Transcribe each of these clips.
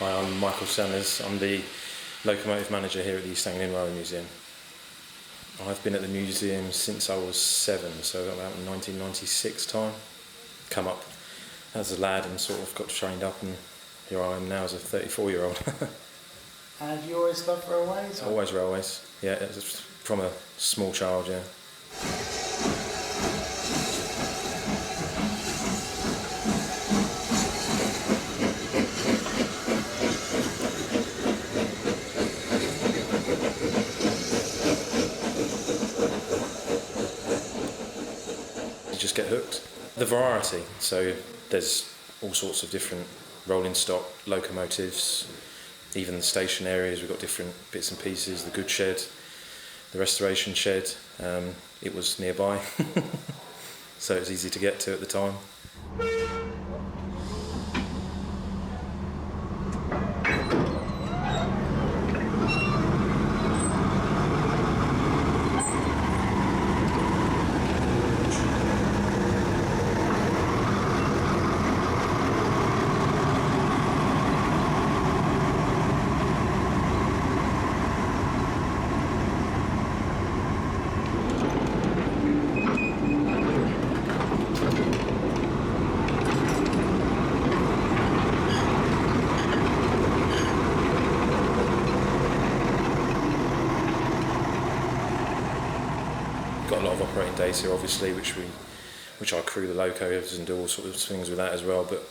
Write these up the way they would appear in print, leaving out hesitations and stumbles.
Hi, I'm Michael Sanders. I'm the locomotive manager here at the East Anglian Railway Museum. I've been at the museum since I was 7, so about 1996 time. Come up as a lad and sort of got trained up, and here I am now as a 34-year-old. And have you always loved railways? Always railways, yeah, from a small child, yeah. You just get hooked. The variety, so there's all sorts of different rolling stock locomotives, even the station areas, we've got different bits and pieces, the goods shed, the restoration shed, it was nearby, so it was easy to get to at the time. Got a lot of operating days here, obviously, which I crew the locomotives and do all sorts of things with that as well. But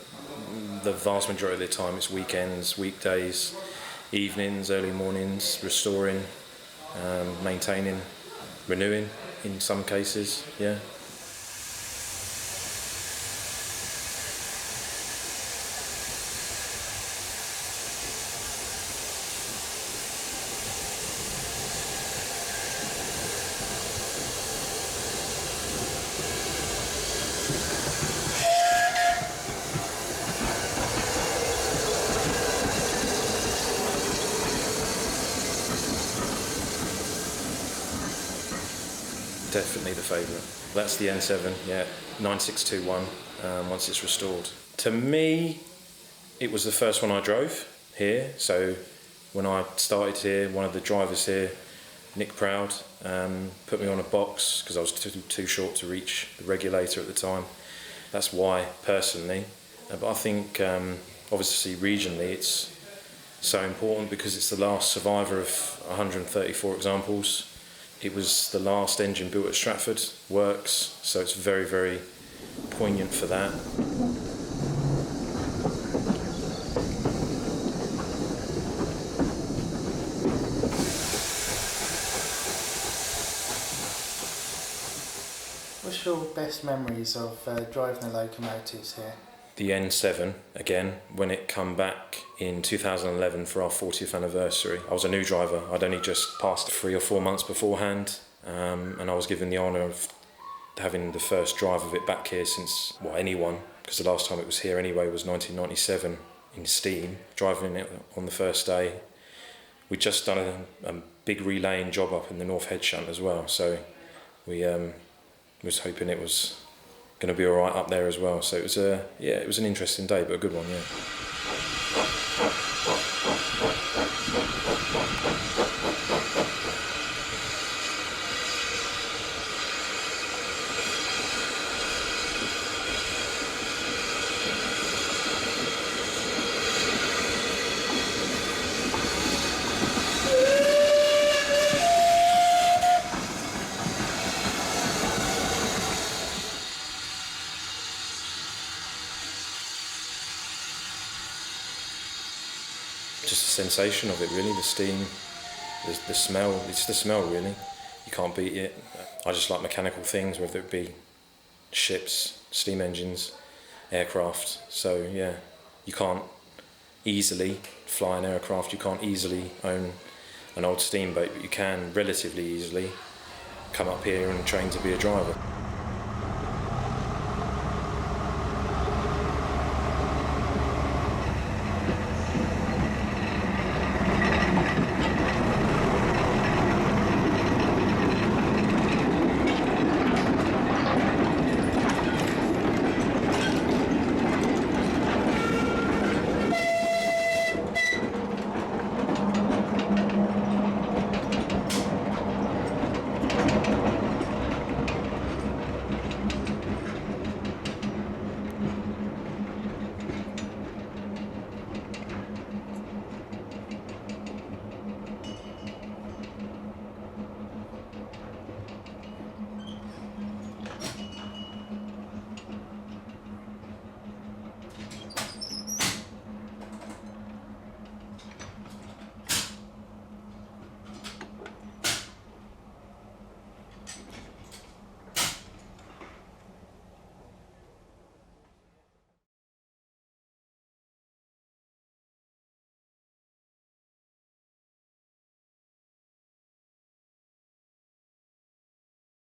the vast majority of the time, it's weekends, weekdays, evenings, early mornings, restoring, maintaining, renewing in some cases. Yeah. Definitely the favourite. That's the N7, yeah, 9621, once it's restored. To me, it was the first one I drove here, so when I started here, one of the drivers here, Nick Proud, put me on a box because I was too short to reach the regulator at the time. That's why, personally. But I think, obviously, regionally, it's so important because it's the last survivor of 134 examples. It was the last engine built at Stratford Works, so it's very, very poignant for that. What's your best memories of driving the locomotives here? The N7, again, when it come back in 2011 for our 40th anniversary. I was a new driver. I'd only just passed 3 or 4 months beforehand, and I was given the honour of having the first drive of it back here since, well, anyone, because the last time it was here anyway was 1997 in steam, driving it on the first day. We'd just done a big relaying job up in the North Head Shunt as well, so we was hoping it was going to be all right up there as well. So it was it was an interesting day, but a good one, yeah. Just the sensation of it, really, the steam, the smell, it's the smell, really. You can't beat it. I just like mechanical things, whether it be ships, steam engines, aircraft. So, yeah, you can't easily fly an aircraft, you can't easily own an old steamboat, but you can relatively easily come up here and train to be a driver.